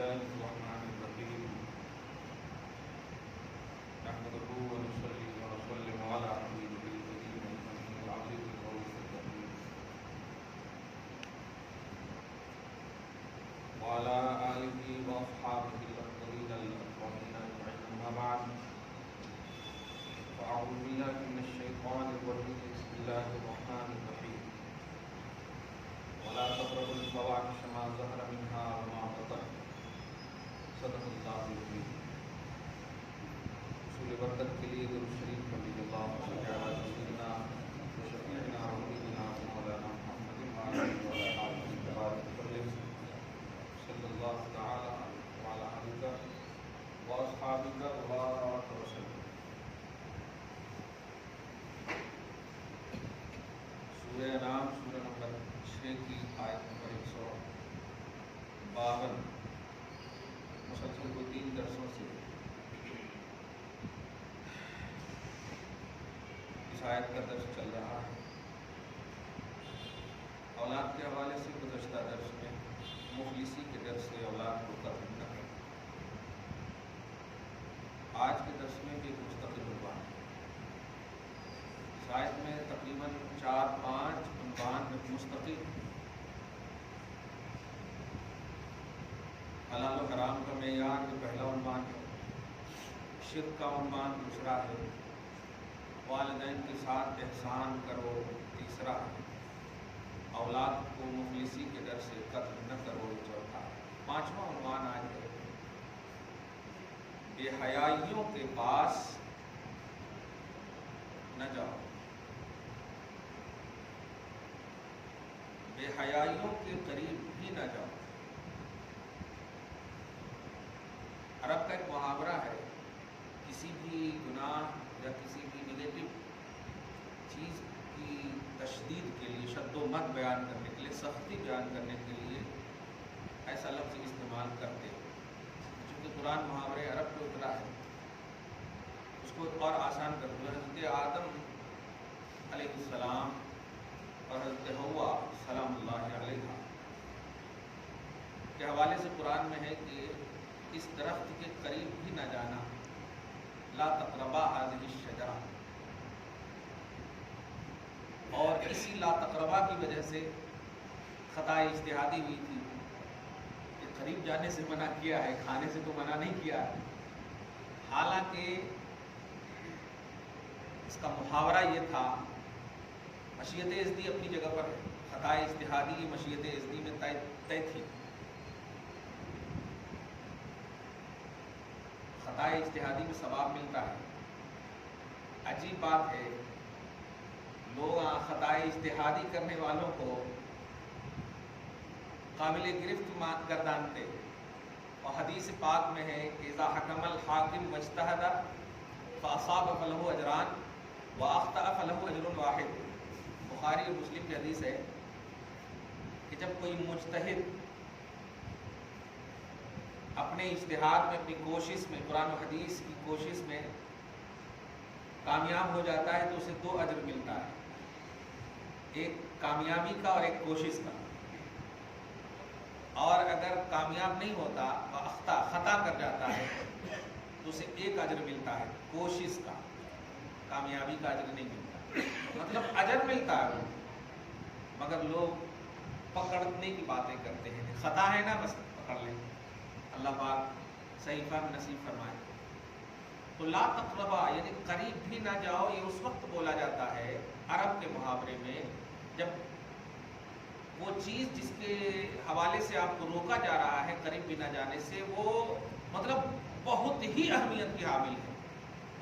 الله الرحمن الرحيم نحمده ونصلي ونسلم على حبيبه الكريم الأمين العزيز الرؤوف الرحيم وعلى آله وأصحابه الأفضلين الأكرمين أجمعين أما بعد فأعوذ بالله من الشيطان الرجيم بسم الله الرحمن الرحيم ولا تقربوا الفواحش ما ظهر منها وما بطن صدق اللہ العظیم. حصول برکت کے لیے درود شریف پڑھ لیجیے. اللہم صل علی سیدنا و شفیعنا و حبیبنا مولانا محمد وعلی آلہ وصحبہ صلی اللہ تعالی وعلی آلہ واصحابہ وبارک وسلم. سورہ انعام سورہ نمبر 6 کی آیت نمبر 152 مسلسل کو 3 درسوں سے اس آیت کا درس چل رہا ہے. اولاد کے حوالے سے گزشتہ درس میں مخلصی کے درس سے اولاد کو قتل نہ کریں. آج کے درس میں بھی مستقل عنوان ہے. اس آیت میں تقریباً 4-5 عنوان مستقل. حلال و حرام کا معیار جو پہلا عنوان ہے، شرک کا عنوان دوسرا ہے، والدین کے ساتھ احسان کرو تیسرا ہے، اولاد کو مخلصی کے ڈر سے قتل نہ کرو چوتھا ہے. 5واں عنوان آج ہے بے حیائیوں کے پاس نہ جاؤ. بے حیائیوں کے قریب بھی نہ جاؤ. عرب کا ایک محاورہ ہے، کسی بھی گناہ یا کسی بھی نگیٹو چیز کی تشدید کے لیے، شد و مد بیان کرنے کے لیے، سختی بیان کرنے کے لیے ایسا لفظ استعمال کرتے ہیں. چونکہ قرآن محاورے عرب پہ اترا ہے، اس کو اور آسان کر دیا. حضرت آدم علیہ السلام اور حضرت حوا سلام اللہ علیہ کے حوالے سے قرآن میں ہے کہ اس درخت کے قریب بھی نہ جانا، لا تقربا هذه الشجرہ. اور اسی لا تقربا کی وجہ سے خطا اجتہادی ہوئی تھی کہ قریب جانے سے منع کیا ہے، کھانے سے تو منع نہیں کیا ہے. حالانکہ اس کا محاورہ یہ تھا، مشیت ازدی اپنی جگہ پر ہے، خطا اجتہادی مشیت ازدی میں طے تھی. خطا اجتہادی میں ثواب ملتا ہے. عجیب بات ہے، لوگ خطا اجتہادی کرنے والوں کو قابل گرفت گردانتے. اور حدیث پاک میں ہے کہ اذا حکم الحاکم واجتہد فاصاب فلہ اجران واخطأ فلہ اجر واحد. بخاری اور مسلم کی حدیث ہے کہ جب کوئی مجتہد اپنے اجتہاد میں، اپنی کوشش میں، قرآن و حدیث کی کوشش میں کامیاب ہو جاتا ہے تو اسے 2 اجر ملتا ہے، ایک کامیابی کا اور ایک کوشش کا. اور اگر کامیاب نہیں ہوتا، خطا کر جاتا ہے تو اسے 1 اجر ملتا ہے کوشش کا، کامیابی کا اجر نہیں ملتا. مطلب اجر ملتا ہے وہ، مگر لوگ پکڑنے کی باتیں کرتے ہیں. خطا ہے نا، بس پکڑ لیں. اللہ پاک صحیح فہم نصیب فرمائے. تو لا تقربا یعنی قریب بھی نہ جاؤ. یہ اس وقت بولا جاتا ہے عرب کے محاورے میں جب وہ چیز جس کے حوالے سے آپ کو روکا جا رہا ہے قریب بھی نہ جانے سے، وہ مطلب بہت ہی اہمیت کی حامل ہے.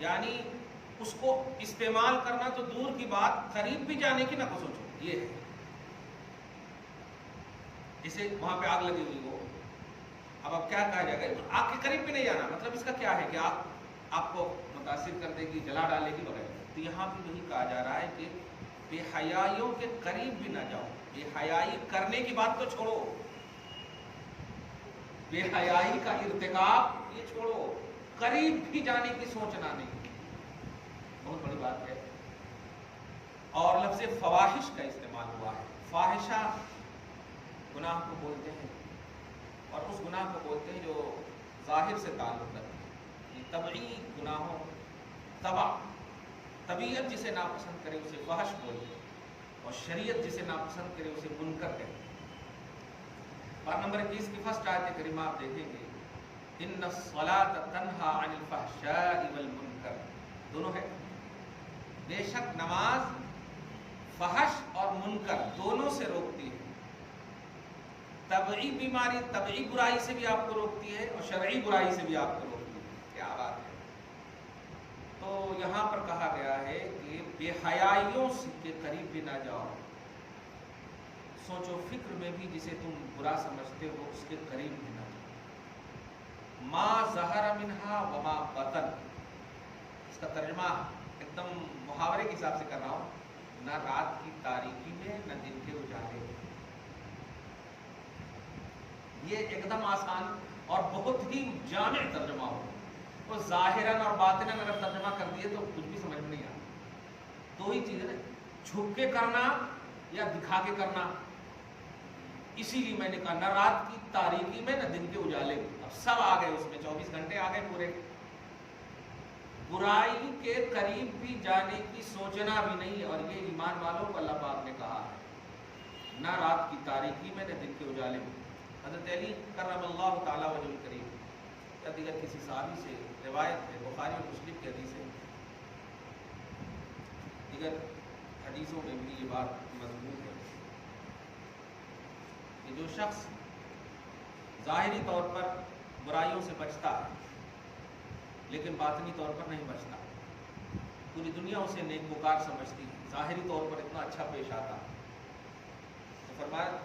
یعنی اس کو استعمال کرنا تو دور کی بات، قریب بھی جانے کی نہ کو سوچو. یہ ہے جسے وہاں پہ آگ لگی ہوئی ہو، اب کیا کہا جائے گا؟ آگ کے قریب بھی نہیں جانا. مطلب اس کا کیا ہے کہ آگ آپ کو متاثر کر دے گی، جلا ڈالے گی وغیرہ. تو یہاں بھی وہی کہا جا رہا ہے کہ بے حیائیوں کے قریب بھی نہ جاؤ. بے حیائی کرنے کی بات تو چھوڑو، بے حیائی کا ارتکاب یہ چھوڑو، قریب بھی جانے کی سوچنا نہیں. بہت بڑی بات ہے. اور لفظ فواحش کا استعمال ہوا ہے. فاحشہ گناہ کو بولتے ہیں، اور اس گناہ گناہ کو بولتے ہیں جو ظاہر سے تعلق رکھتے ہیں. طبعی گناہوں طبیعت جسے ناپسند کرے اسے فحش بولتے ہیں اور شریعت جسے ناپسند کرے اسے منکر کہتے ہیں. بات نمبر 21 کی فرسٹ آیت کریمہ آپ دیکھیں گے ان الصلاۃ تنہا عن الفحشاء والمنکر، دونوں ہے. بے شک نماز فحش اور منکر دونوں سے روکتی ہے. طبعی بیماری طبعی برائی سے بھی آپ کو روکتی ہے اور شرعی برائی سے بھی آپ کو روکتی ہے. کیا بات ہے. تو یہاں پر کہا گیا ہے کہ بے حیائیوں کے قریب بھی نہ جاؤ. سوچ و فکر میں بھی جسے تم برا سمجھتے ہو اس کے قریب بھی نہ جاؤ. ما ظہر منہا وما بطن، اس کا ترجمہ ایک دم محاورے کے حساب سے کر رہا ہوں. نہ رات کی تاریکی میں نہ دن کے اجالے میں. یہ ایک دم آسان اور بہت ہی جامع ترجمہ ہو. وہ ظاہراً اور باطناً اگر ترجمہ کر دیے تو کچھ بھی سمجھ میں نہیں آتا. دو ہی چیزیں نا، چھپ کے کرنا یا دکھا کے کرنا. اسی لیے میں نے کہا نہ رات کی تاریکی میں نہ دن کے اجالے میں. اب سب آ گئے اس میں، 24 گھنٹے آ گئے پورے. برائی کے قریب بھی جانے کی سوچنا بھی نہیں. اور یہ ایمان والوں کو اللہ پاک نے کہا ہے نہ رات کی تاریکی میں نہ دن کے اجالے میں. حضرت علی کرم اللہ تعالیٰ وجہ الکریم یا دیگر کسی صحابی سے روایت ہے، بخاری اور مسلم کی حدیث ہے، دیگر حدیثوں میں بھی یہ بات مضبوط ہے کہ جو شخص ظاہری طور پر برائیوں سے بچتا ہے لیکن باطنی طور پر نہیں بچتا، پوری دنیا اسے نیکوکار سمجھتی ہے، ظاہری طور پر اتنا اچھا پیش آتا، تو فرمایا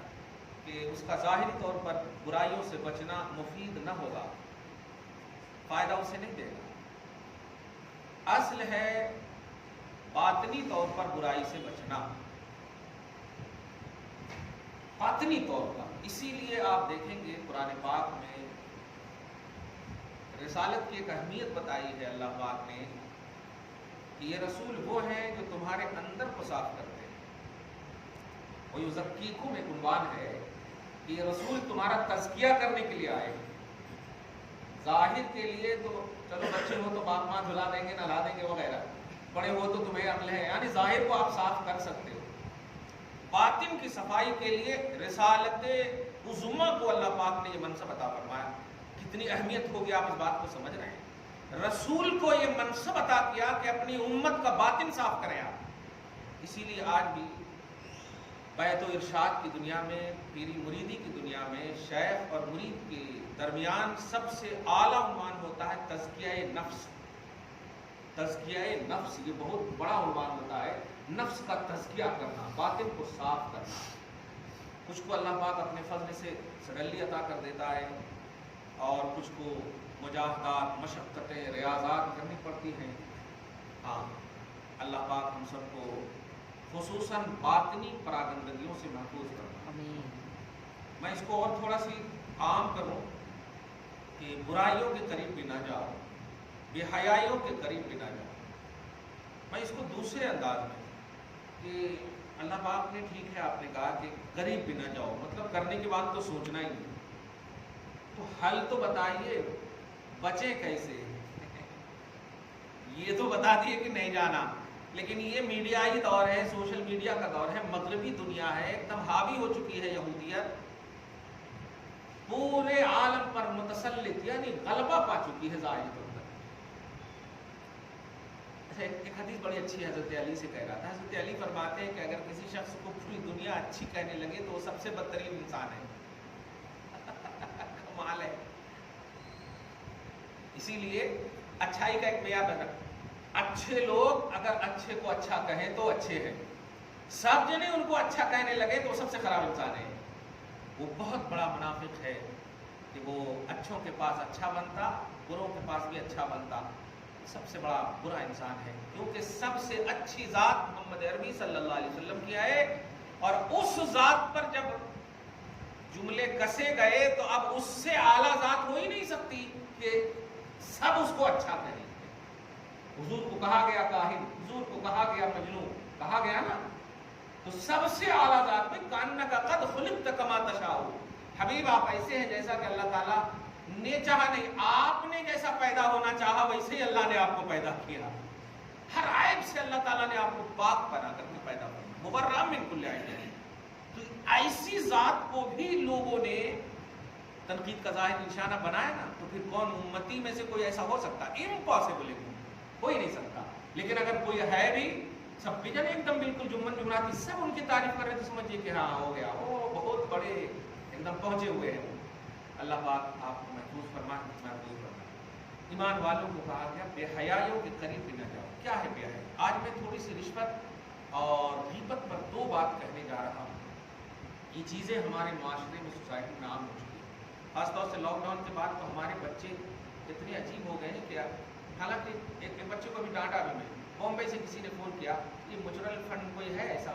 کہ اس کا ظاہری طور پر برائیوں سے بچنا مفید نہ ہوگا، فائدہ اسے نہیں دے گا. اصل ہے باطنی طور پر برائی سے بچنا، باطنی طور پر. اسی لیے آپ دیکھیں گے قرآن پاک میں رسالت کی ایک اہمیت بتائی ہے اللہ پاک نے کہ یہ رسول وہ ہیں جو تمہارے اندر کو صاف کرتے ہیں. وَيُزَكِّيكُمْ ایک عنوان ہے کہ یہ رسول تمہارا تزکیہ کرنے کے لیے آئے. ظاہر کے لیے تو چلو بچے ہو تو باپ ماں دھلا دیں گے نہلا دیں گے وغیرہ، بڑے ہو تو تمہیں عقل ہے، یعنی ظاہر کو آپ صاف کر سکتے ہو. باطن کی صفائی کے لیے رسالت عظمیٰ کو اللہ پاک نے یہ منصب عطا فرمایا. کتنی اہمیت ہوگی آپ اس بات کو سمجھ رہے ہیں. رسول کو یہ منصب عطا کیا کہ اپنی امت کا باطن صاف کریں آپ. اسی لیے آج بھی بیعت و ارشاد کی دنیا میں، پیری مریدی کی دنیا میں شیخ اور مرید کے درمیان سب سے اعلیٰ عنوان ہوتا ہے تزکیہ نفس. تزکیہ نفس یہ بہت بڑا عنوان ہوتا ہے. نفس کا تزکیہ کرنا، باطن کو صاف کرنا. کچھ کو اللہ پاک اپنے فضل سے سڈلی عطا کر دیتا ہے اور کچھ کو مجاہدات، مشقتیں، ریاضات کرنی پڑتی ہیں. ہاں اللہ پاک ہم سب کو خصوصاً باطنی پراگندگیوں سے محفوظ کرنا. میں اس کو اور تھوڑا سی عام کروں کہ برائیوں کے قریب بھی نہ جاؤ، بے حیائیوں کے قریب بھی نہ جاؤ. میں اس کو دوسرے انداز میں کہ اللہ پاک نے ٹھیک ہے آپ نے کہا کہ قریب بھی نہ جاؤ، مطلب کرنے کے بعد تو سوچنا ہی نہیں، تو حل تو بتائیے بچیں کیسے. یہ تو بتا دیے کہ نہیں جانا، لیکن یہ میڈیائی دور ہے، سوشل میڈیا کا دور ہے، مغربی دنیا ہے، ایک دم حاوی ہو چکی ہے یہودیت، پورے عالم پر متسلط یعنی غلبہ پا چکی ہے ظاہری طور پر. اچھا ایک حدیث بڑی اچھی ہے، حضرت علی سے کہہ رہا تھا. حضرت علی فرماتے ہیں کہ اگر کسی شخص کو پوری دنیا اچھی کہنے لگے تو وہ سب سے بدترین انسان ہے. کمال ہے. اسی لیے اچھائی کا ایک معیار ہے. اچھے لوگ اگر اچھے کو اچھا کہیں تو اچھے ہیں، سب جنے ان کو اچھا کہنے لگے تو وہ سب سے خراب انسان ہے. وہ بہت بڑا منافق ہے کہ وہ اچھوں کے پاس اچھا بنتا، بروں کے پاس بھی اچھا بنتا. سب سے بڑا برا انسان ہے، کیونکہ سب سے اچھی ذات محمد عربی صلی اللہ علیہ وسلم کی ہے، اور اس ذات پر جب جملے کسے گئے تو اب اس سے اعلیٰ ذات ہو ہی نہیں سکتی کہ سب اس کو اچھا کہیں. حضور کو کہا گیا کاہن، حضور کو کہا گیا مجنون، کہا گیا نا، تو سب سے اعلیٰ ذات میں کانک قد خلقت کما تشاء، حبیب آپ ایسے ہیں جیسا کہ اللہ تعالیٰ نے چاہا نہیں، آپ نے جیسا پیدا ہونا چاہا ویسے ہی اللہ نے آپ کو پیدا کیا. ہر عیب سے اللہ تعالیٰ نے آپ کو پاک بنا کر کے پیدا کیا، مبرأ من کل عیب. تو ایسی ذات کو بھی لوگوں نے تنقید کا ظاہر نشانہ بنایا نا، تو پھر کون امتی میں سے کوئی ایسا ہو سکتا؟ امپاسبل ہے، ہو ہی نہیں سکتا. لیکن اگر کوئی ہے بھی، سب بھی جن ایک دم بالکل جمن جمراتی سب ان کی تعریف کر رہے تھے، سمجھیے کہ ہاں ہو گیا، وہ بہت بڑے ایک دم پہنچے ہوئے ہیں. اللہ پاک آپ کو محفوظ فرمائے، محفوظ فرمائے. ایمان والوں کو کہا گیا بے حیائیوں کے قریب بھی نہ جاؤ. کیا ہے بے حیائی؟ آج میں تھوڑی سی رشوت اور غیبت پر دو بات کہنے جا رہا ہوں. یہ چیزیں ہمارے معاشرے میں، سوسائٹی میں عام ہو چکی ہیں. خاص طور سے لاک ڈاؤن کے بعد تو ہمارے بچے اتنے عجیب ہو گئے ہیں کہ حالانکہ ایک بچے کو بھی ڈانٹا بھی میں. بامبے سے کسی نے فون کیا، یہ میوچرل فنڈ کوئی ہے ایسا،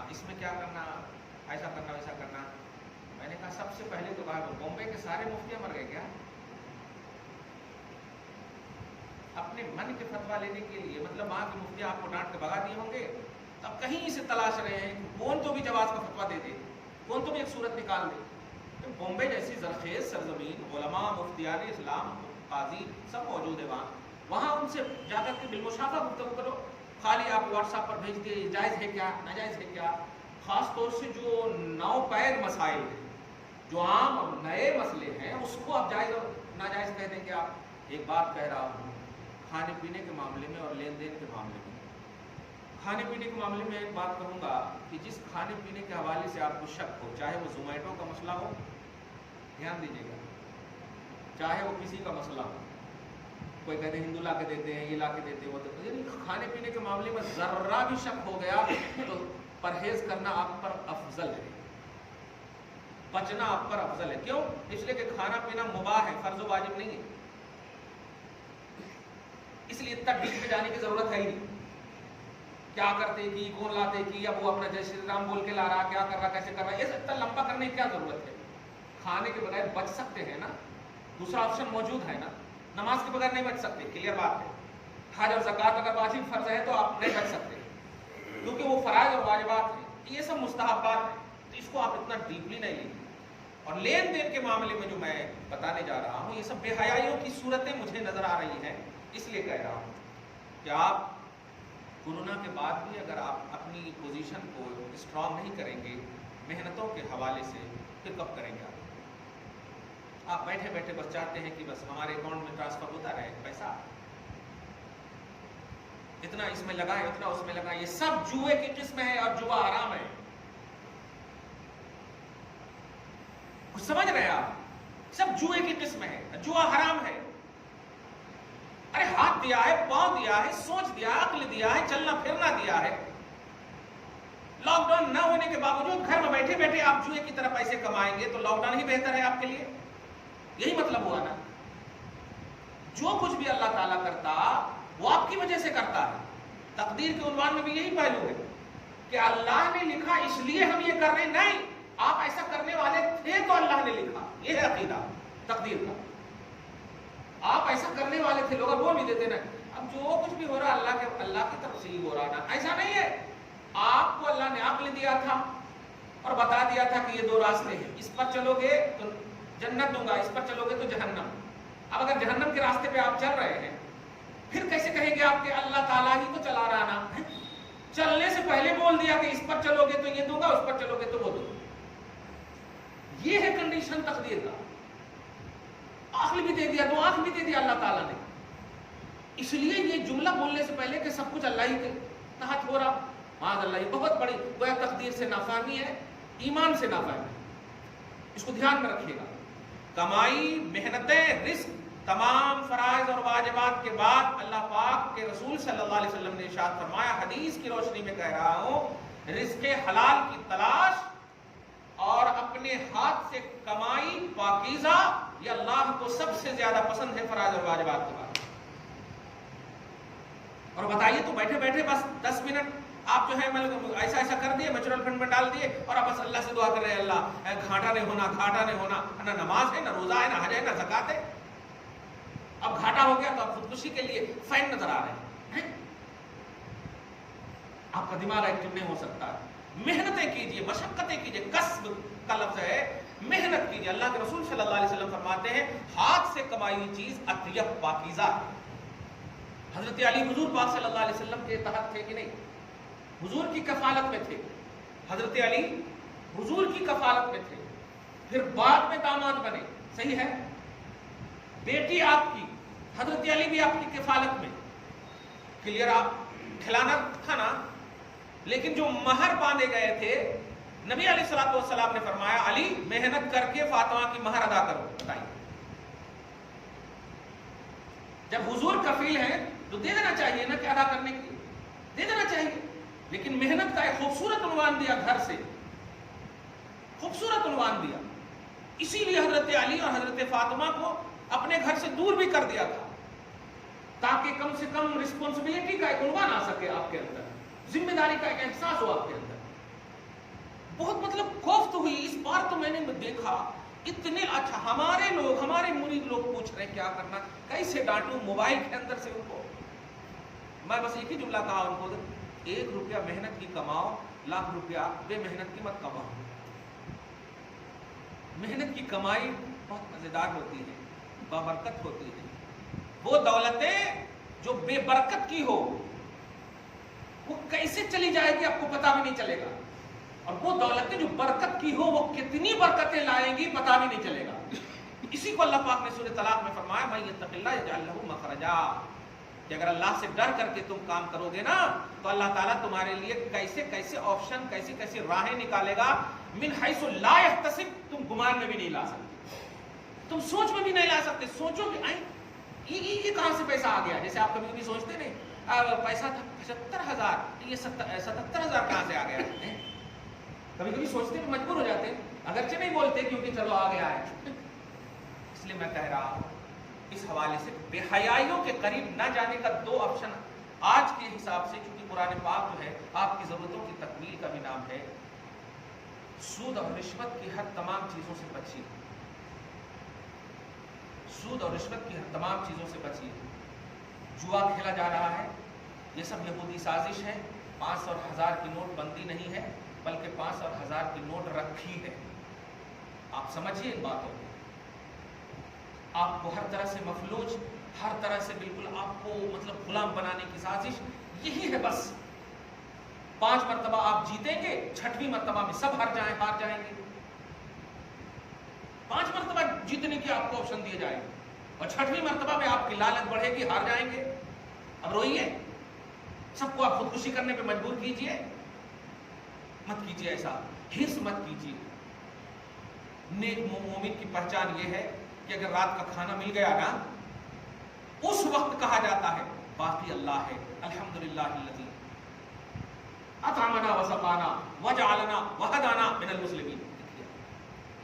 اس میں کیا کرنا، ایسا کرنا ویسا کرنا. میں نے کہا سب سے پہلے تو کہا بامبے کے سارے مفتیاں مر گئے کیا؟ اپنے من کے فتویٰ لینے کے لیے، مطلب وہاں کے مفتیاں آپ کو ڈانٹ کے بھگا دیے ہوں گے، تب کہیں سے تلاش رہے ہیں کون تو بھی جواز کا فتویٰ دے دے، کون تو بھی ایک صورت نکال دے. بامبے جیسی زرخیز سرزمین، علماء، مفتیان اسلام، قاضی سب موجود ہے وہاں ان سے جا کر کے بالمشافہ گفتگو کرو. خالی آپ واٹس ایپ پر بھیج دیے جائز ہے کیا، ناجائز ہے کیا. خاص طور سے جو نو پید مسائل ہیں، جو عام اور نئے مسئلے ہیں، اس کو آپ جائز اور ناجائز کہہ دیں گے. آپ ایک بات کہہ رہا ہوں، کھانے پینے کے معاملے میں اور لین دین کے معاملے میں. کھانے پینے کے معاملے میں ایک بات کہوں گا کہ جس کھانے پینے کے حوالے سے آپ کو شک ہو، چاہے وہ زومیٹو کا مسئلہ ہو، دھیان دیجیے گا، چاہے وہ کسی کا مسئلہ ہو، کوئی کہتے ہیں ہندو لا کے دیتے ہیں، یہ لا کے دیتے ہیں، وہ دیتے ہیں، یعنی کھانے پینے کے معاملے میں ذرہ بھی شک ہو گیا تو پرہیز کرنا آپ پر افضل ہے، بچنا آپ پر افضل ہے. کیوں؟ اس لیے کہ کھانا پینا مباح ہے، فرض و واجب نہیں ہے. اس لیے اتنا ڈیپ میں جانے کی ضرورت ہے ہی نہیں. کیا کرتے کی، کون لاتے کی، اب وہ اپنا جے شری رام بول کے لا رہا، کیا کر رہا، کیسے کر رہا، یہ اتنا لمبا کرنے کی کیا ضرورت ہے؟ کھانے کے بغیر بچ سکتے ہیں نا، دوسرا آپشن موجود ہے نا. نماز کے بغیر نہیں بچ سکتے، کلیئر بات ہے. حج اور زکوٰۃ اگر واجب فرض ہے تو آپ نہیں بچ سکتے، کیونکہ وہ فرائض اور واجبات ہیں. یہ سب مستحبات ہیں، تو اس کو آپ اتنا ڈیپلی نہیں لیں. اور لین دین کے معاملے میں جو میں بتانے جا رہا ہوں، یہ سب بے حیائیوں کی صورتیں مجھے نظر آ رہی ہیں. اس لیے کہہ رہا ہوں کہ آپ کورونا کے بعد بھی اگر آپ اپنی پوزیشن کو اسٹرانگ نہیں کریں گے محنتوں کے حوالے سے، پھر کب کریں گے؟ آپ بیٹھے بیٹھے بس چاہتے ہیں کہ بس ہمارے اکاؤنٹ میں ٹرانسفر ہوتا رہے پیسہ، اتنا اس میں لگائیں، اتنا اس میں لگائیں. یہ سب جوئے کی قسم ہے اور جوا حرام ہے. کچھ سمجھ رہے ہیں آپ؟ سب جوئے کی قسم ہے، جوا حرام ہے. ارے ہاتھ دیا ہے، پاؤں دیا ہے، سوچ دیا ہے، عقل دیا ہے، چلنا پھرنا دیا ہے. لاک ڈاؤن نہ ہونے کے باوجود گھر میں بیٹھے بیٹھے آپ جوئے کی طرح پیسے کمائیں گے تو لاک ڈاؤن ہی بہتر ہے آپ کے لیے. یہی مطلب ہوا نا. جو کچھ بھی اللہ تعالیٰ کرتا وہ آپ کی وجہ سے کرتا ہے. تقدیر کے عنوان میں بھی یہی پہلو ہے کہ اللہ نے لکھا اس لیے ہم یہ کر رہے ہیں. نہیں، آپ ایسا کرنے والے تھے تو اللہ نے لکھا. یہ ہے عقیدہ تقدیر کا. آپ ایسا کرنے والے تھے، لوگ بول بھی دیتے نا اب جو کچھ بھی ہو رہا اللہ کی طرف سے ہی ہو رہا نا. ایسا نہیں ہے. آپ کو اللہ نے عقل دیا تھا اور بتا دیا تھا کہ یہ دو راستے ہیں، اس پر چلو گے تو جنت دوں گا، اس پر چلو گے تو جہنم. اب اگر جہنم کے راستے پہ آپ چل رہے ہیں، پھر کیسے کہیں گے آپ کہ اللہ تعالیٰ ہی تو چلا رہا نا؟ چلنے سے پہلے بول دیا کہ اس پر چلو گے تو یہ دوں گا، اس پر چلو گے تو وہ دوں گا. یہ ہے کنڈیشن تقدیر کا. عقل بھی دے دیا، دو آنکھ بھی دے دیا اللہ تعالیٰ نے. اس لیے یہ جملہ بولنے سے پہلے کہ سب کچھ اللہ ہی کے تحت ہو رہا، معاذ اللہ، یہ بہت بڑی گویا تقدیر سے نافہمی ہے، ایمان سے نافہمی. اس کو دھیان میں رکھیے گا. کمائی، محنتیں، رزق، تمام فرائض اور واجبات کے بعد اللہ پاک کے رسول صلی اللہ علیہ وسلم نے ارشاد فرمایا، حدیث کی روشنی میں کہہ رہا ہوں، رزق حلال کی تلاش اور اپنے ہاتھ سے کمائی پاکیزہ، یہ اللہ کو سب سے زیادہ پسند ہے فرائض اور واجبات کے بعد. اور بتائیے تو بیٹھے بیٹھے بس 10 منٹ آپ جو ہے ایسا ایسا کر دیے، میوچرل فنڈ میں ڈال دیے اور آپ بس اللہ سے دعا کر رہے ہیں اللہ گھاٹا نہیں ہونا، گھاٹا نہیں ہونا. نہ نماز ہے، نہ روزہ ہے، نہ حج ہے، نہ زکات ہے. اب گھاٹا ہو گیا تو آپ خودکشی کے لیے فین نظر آ رہے ہیں. آپ کا دماغ ایکٹیو نہیں ہو سکتا. محنتیں کیجیے، مشقتیں کیجیے. کسب کا لفظ ہے، محنت کیجیے. اللہ کے رسول صلی اللہ علیہ وسلم فرماتے ہیں ہاتھ سے کمائی ہوئی چیز اطیب پاکیزہ ہے. حضرت علی حضور پاک صلی اللہ علیہ وسلم کے تحت تھے کہ نہیں؟ حضور کی کفالت میں تھے. حضرت علی حضور کی کفالت میں تھے، پھر بعد میں داماد بنے. صحیح ہے؟ بیٹی آپ کی حضرت علی بھی آپ کی کفالت میں. کلیئر؟ آپ کھلانا تھا نا، لیکن جو مہر باندھے گئے تھے نبی علیہ الصلوۃ والسلام نے فرمایا علی محنت کر کے فاطمہ کی مہر ادا کرو. بتائیے، جب حضور کفیل ہیں تو دے دینا چاہیے نا کہ ادا کرنے کے لیے دے دینا چاہیے. لیکن محنت کا ایک خوبصورت عنوان دیا، گھر سے خوبصورت عنوان دیا. اسی لیے حضرت علی اور حضرت فاطمہ کو اپنے گھر سے دور بھی کر دیا تھا، تاکہ کم سے کم رسپانسبلٹی کا ایک عنوان آ سکے آپ کے اندر، ذمہ داری کا ایک احساس ہو آپ کے اندر. بہت مطلب کوفت ہوئی اس بار. تو میں نے دیکھا اتنے اچھا ہمارے لوگ، ہمارے مرید لوگ پوچھ رہے ہیں کیا کرنا، کیسے ڈانٹوں موبائل کے اندر سے ان کو. میں بس ایک ہی جملہ کہا ان کو، 1 روپیہ محنت کی کماؤ، لاکھ روپیہ بے محنت کی مت کماؤ. محنت کی کمائی بہت مزیدار ہوتی ہے، بابرکت ہوتی ہے. وہ دولتیں جو بے برکت کی ہو وہ کیسے چلی جائے گی آپ کو پتہ بھی نہیں چلے گا، اور وہ دولتیں جو برکت کی ہو وہ کتنی برکتیں لائیں گی پتہ بھی نہیں چلے گا. اسی کو اللہ پاک نے سورہ طلاق میں فرمایا من یتق اللہ یجعل لہ مخرجا، کہ اگر اللہ سے ڈر کر کے تم کام کرو گے نا تو اللہ تعالیٰ تمہارے لیے کیسے کیسے آپشن، کیسی کیسی راہیں نکالے گا. من حیث لا یحتسب، تم گمان میں بھی نہیں لا سکتے، تم سوچ میں بھی نہیں لا سکتے. سوچو کہ یہ کہاں سے پیسہ آ گیا. جیسے آپ کبھی کبھی سوچتے نہیں پیسہ تھا 75,000، یہ 77,000 کہاں سے آ گیا. کبھی کبھی سوچتے ہیں، مجبور ہو جاتے ہیں، اگرچہ نہیں بولتے کیونکہ چلو آ گیا ہے. اس لیے میں کہہ رہا ہوں اس حوالے سے بے حیائیوں کے قریب نہ جانے کا 2 آپشن آج کے حساب سے، چونکہ قرآن پاک جو ہے آپ کی ضرورتوں کی تکمیل کا بھی نام ہے. سود اور رشوت کی ہر تمام چیزوں سے بچیے. سود اور رشوت کی ہر تمام چیزوں سے بچیے. جوا کھیلا جا رہا ہے، یہ سب یہودی سازش ہے. 500 اور 1000 کی نوٹ بندی نہیں ہے، بلکہ 500 اور 1000 کی نوٹ رکھی ہے. آپ سمجھیے ان باتوں کو. آپ کو ہر طرح سے مفلوج، ہر طرح سے بالکل آپ کو مطلب غلام بنانے کی سازش یہی ہے. بس 5 مرتبہ آپ جیتیں گے، 6ویں مرتبہ میں سب ہار جائیں گے. 5 مرتبہ جیتنے کی آپ کو آپشن دیے جائیں گے، اور 6ویں مرتبہ میں آپ کی لالچ بڑھے گی، ہار جائیں گے. اب روئیے، سب کو آپ خودکشی کرنے پہ مجبور کیجئے. مت کیجئے ایسا، حرص مت کیجئے. نیک مومن کی پہچان یہ ہے کہ اگر رات کا کھانا مل گیا نا، اس وقت کہا جاتا ہے باقی اللہ ہے. الحمدللہ الذی اطعمنا وسقانا وجعلنا وهدانا من المسلمین.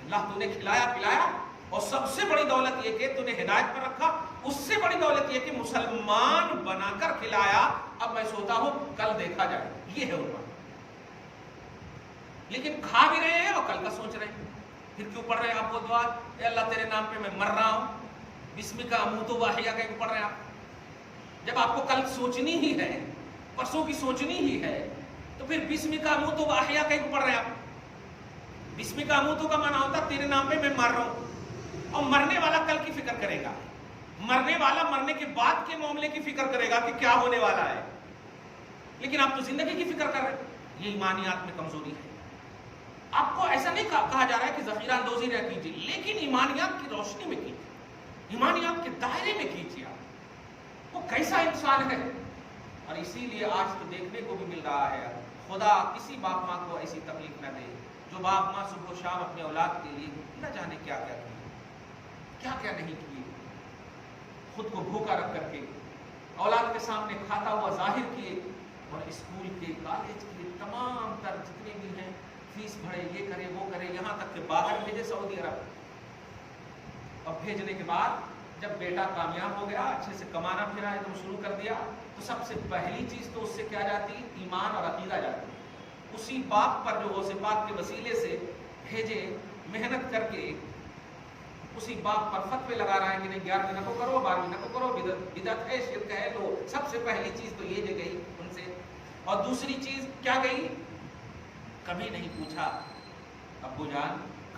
اللہ تو نے کھلایا پلایا، اور سب سے بڑی دولت یہ کہ تو نے ہدایت پر رکھا. اس سے بڑی دولت یہ کہ مسلمان بنا کر کھلایا. اب میں سوتا ہوں کل دیکھا جائے، یہ ہے ان کا. لیکن کھا بھی رہے ہیں اور کل کا سوچ رہے ہیں. پھر کیوں پڑھ رہے ہیں آپ وہ دعا، اے اللہ تیرے نام پہ میں مر رہا ہوں، بسمک اموت و احیا کا پڑھ رہے ہیں آپ. جب آپ کو کل سوچنی ہی ہے، پرسوں کی سوچنی ہی ہے، تو پھر بسمک اموت و احیا کا پڑھ رہے ہیں آپ. بسمک اموت کا معنی ہوتا تیرے نام پہ میں مر رہا ہوں. اور مرنے والا کل کی فکر کرے گا، مرنے والا مرنے کے بعد کے معاملے کی فکر کرے گا کہ کیا ہونے والا ہے. لیکن آپ تو زندگی کی فکر کر رہے ہیں. یہ ایمانیات میں کمزوری ہے. آپ کو ایسا نہیں کہا جا رہا ہے کہ ذخیرہ اندوزی نہ کیجیے، لیکن ایمانیات کی روشنی میں کیجیے، ایمانیات کے دائرے میں کیجیے. آپ وہ کیسا انسان ہے. اور اسی لیے آج تو دیکھنے کو بھی مل رہا ہے، خدا کسی باپ ماں کو ایسی تکلیف نہ دے جو باپ ماں صبح و شام اپنے اولاد کے لیے نہ جانے کیا کیا کیے، کیا کیا نہیں کیے. خود کو بھوکا رکھ کر کے اولاد کے سامنے کھاتا ہوا ظاہر کیے، اور اسکول کے کالج کے تمام تر جتنے بھی ہیں فیس بھرے، یہ کرے وہ کرے، یہاں تک کہ باہر بھیجے سعودی عرب. اور بھیجنے کے بعد جب بیٹا کامیاب ہو گیا، اچھے سے کمانا پھرا ہے تو شروع کر دیا، تو سب سے پہلی چیز تو اس سے کیا جاتی؟ ایمان اور عقیدہ جاتی. اسی باپ پر جو غوث پاک کے وسیلے سے بھیجے، محنت کر کے اسی باپ پر فتوے لگا رہا ہے کہ نہیں 11ویں نہ کو کرو، 12ویں نہ کو کرو، بدعت ہے، شرک ہے. تو سب سے پہلی چیز تو یہ گئی ان سے. اور دوسری چیز کیا گئی؟ کبھی نہیں پوچھا ابو جان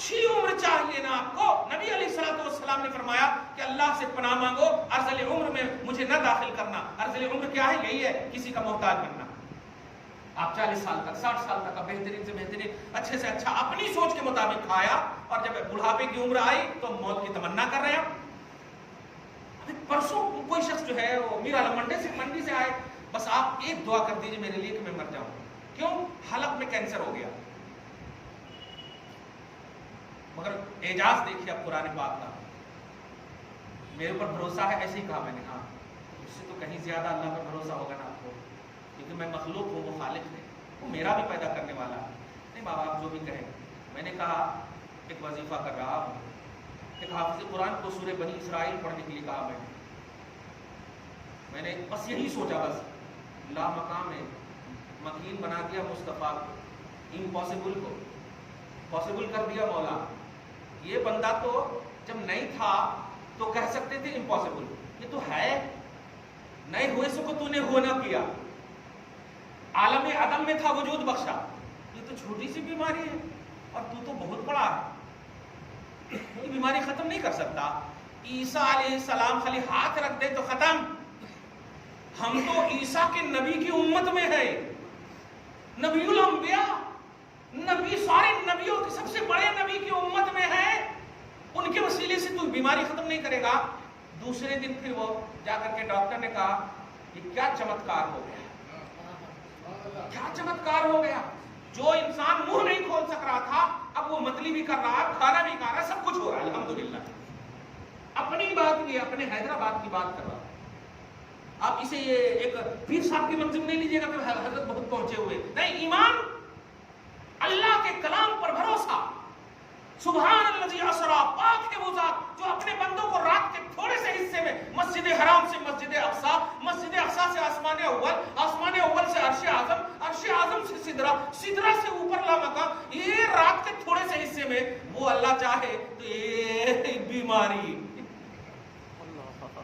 اچھی عمر چاہیے نا آپ کو. نبی علیہ الصلوۃ والسلام نے فرمایا کہ اللہ سے پناہ مانگو ارذل عمر میں مجھے نہ داخل کرنا. ارذل عمر کیا ہے؟ یہی ہے کسی کا محتاج بننا. آپ 40 سال تک 60 سال تک بہترین سے بہترین اچھے سے اچھا اپنی سوچ کے مطابق کھایا اور جب بڑھاپے کی عمر آئی تو موت کی تمنا کر رہے ہیں. پرسوں کوئی شخص جو ہے وہ میرا منڈی سے آئے, بس آپ ایک دعا کر دیجیے میرے لیے کہ میں مر جاؤں. کیوں؟ حلق میں کینسر ہو گیا. مگر اعجاز دیکھیے اب قرآن پاک کا. میرے اوپر بھروسہ ہے, ایسے ہی کہا میں نے. ہاں اس سے تو کہیں زیادہ اللہ پر بھروسہ ہوگا نا آپ کو, کیونکہ میں مخلوق ہوں, وہ خالق ہے, وہ میرا بھی پیدا کرنے والا ہے. نہیں بابا آپ جو بھی کہیں. میں نے کہا ایک وظیفہ کر رہا ہوں, ایک حافظ قرآن کو سورہ بنی اسرائیل پڑھنے کے لیے کہا. میں نے بس یہی سوچا, بس لا مقام ہے مکین بنا دیا مصطفیٰ کو, امپاسبل کو پاسبل کر دیا مولا. یہ بندہ تو جب نہیں تھا تو کہہ سکتے تھے امپاسبل, یہ تو ہے, نئے ہوئے سے کو تو نے ہونا کیا, عالم عدم میں تھا وجود بخشا. یہ تو چھوٹی سی بیماری ہے اور تو بہت بڑا ہے, یہ بیماری ختم نہیں کر سکتا. عیسیٰ علیہ السلام خالی ہاتھ رکھ دے تو ختم. ہم تو عیسیٰ کے نبی کی امت میں ہے, نبی الانبیاء, نبی سارے نبیوں کے سب سے بڑے نبی کی امت میں ہے. ان کے وسیلے سے تو بیماری ختم نہیں کرے گا. دوسرے دن پھر وہ جا کر کے ڈاکٹر نے کہا یہ کیا چمتکار ہو گیا, کیا چمتکار ہو گیا. جو انسان منہ نہیں کھول سک رہا تھا اب وہ متلی بھی کر رہا ہے, کھانا بھی کھا رہا ہے, سب کچھ ہو رہا ہے الحمدللہ. اپنی بات کی, اپنے حیدرآباد کی بات کر رہا. آپ اسے یہ ایک پیر صاحب کی منزل نہیں لیجیے گا کہ حضرت بہت پہنچے ہوئے. نہیں, ایمان, اللہ کے کلام پر بھروسہ. سبحان الذی اسری, پاک ہے وہ ذات جو اپنے بندوں کو رات کے تھوڑے سے حصے میں مسجد حرام سے مسجد اقصی, مسجد اقصی سے آسمان اول, آسمان اول سے عرش اعظم, عرش اعظم سے سدرہ, سدرہ سے اوپر لامکان, یہ رات کے تھوڑے سے حصے میں وہ اللہ چاہے تو یہ بیماری,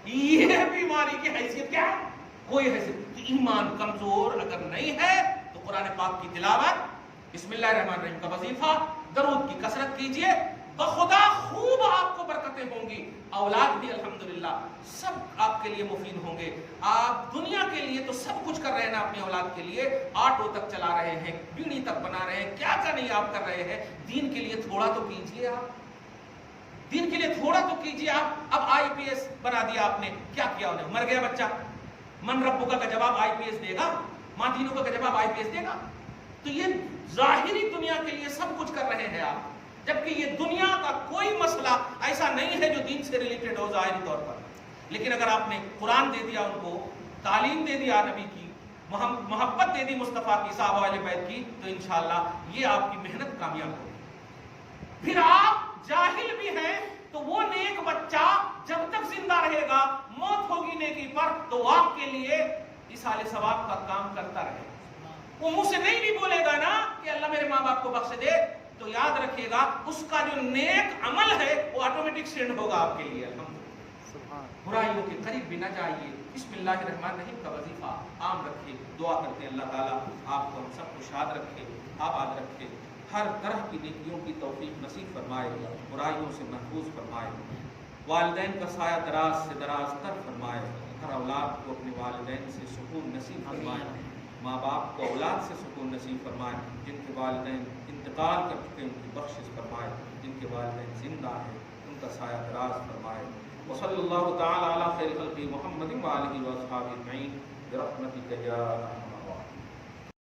یہ بیماری کی حیثیت کیا ہے؟ کوئی حیثیت. ایمان کمزور اگر نہیں ہے تو قرآن پاک کی تلاوت, بسم اللہ الرحمن الرحیم کا وظیفہ, درود کی کثرت کیجئے, بخدا خوب آپ کو برکتیں ہوں گی. اولاد بھی الحمدللہ سب آپ کے لیے مفید ہوں گے. آپ دنیا کے لیے تو سب کچھ کر رہے ہیں نا اپنی اولاد کے لیے, آٹو تک چلا رہے ہیں, بیڑی تک بنا رہے ہیں, کیا کیا نہیں آپ کر رہے ہیں. دین کے لیے تھوڑا تو کیجئے, آپ دین کے لیے تھوڑا تو کیجئے. آپ اب آئی پی ایس بنا دیا آپ نے, کیا کیا انہیں؟ مر گیا بچہ, من ربک کا جواب آئی پی ایس دے گا, ماں دینوں کا جواب آئی پی ایس دے گا. تو یہ ظاہری دنیا کے لیے سب کچھ کر رہے ہیں آپ, جبکہ یہ دنیا کا کوئی مسئلہ ایسا نہیں ہے جو دین سے ریلیٹڈ ہو ظاہری طور پر. لیکن اگر آپ نے قرآن دے دیا ان کو, تعلیم دے دیا نبی کی, محبت دے دی مصطفیٰ کی, صحابہ اہل بیت کی, تو انشاءاللہ یہ آپ کی محنت کامیاب ہوگی. پھر آپ جاہل بھی ہیں تو وہ نیک بچہ جب تک زندہ رہے گا, موت ہوگی نیکی پر, تو وہ آپ کے لیے اصالہ ثواب کا کام کرتا رہے. وہ منہ سے نہیں بھی بولے گا نا کہ اللہ میرے ماں باپ کو بخش دے, تو یاد رکھیے گا اس کا جو نیک عمل ہے وہ آٹومیٹک سینڈ ہوگا آپ کے لیے. الحمدللہ برائیوں کے قریب بھی نہ جائیے. بسم اللہ الرحمن الرحیم کا وظیفہ عام رکھے. دعا کرتے ہیں اللہ تعالیٰ آپ کو ہم سب کو شاد رکھے, آباد رکھے, ہر طرح کی نیکیوں کی توفیق نصیب فرمائے, برائیوں سے محفوظ فرمائے, والدین کا سایہ دراز سے دراز تر فرمائے, ہر اولاد کو اپنے والدین سے سکون نصیب فرمائے, ماں باپ کو اولاد سے سکون نصیب فرمائے, جن کے والدین انتقال کر چکے ان کی بخشش فرمائے, جن کے والدین زندہ ہیں ان کا سایہ دراز فرمائے. وصلی اللہ تعالی علی خیر خلقہ محمد وآلہ وصحبہ اجمعین برحمتک یا ارحم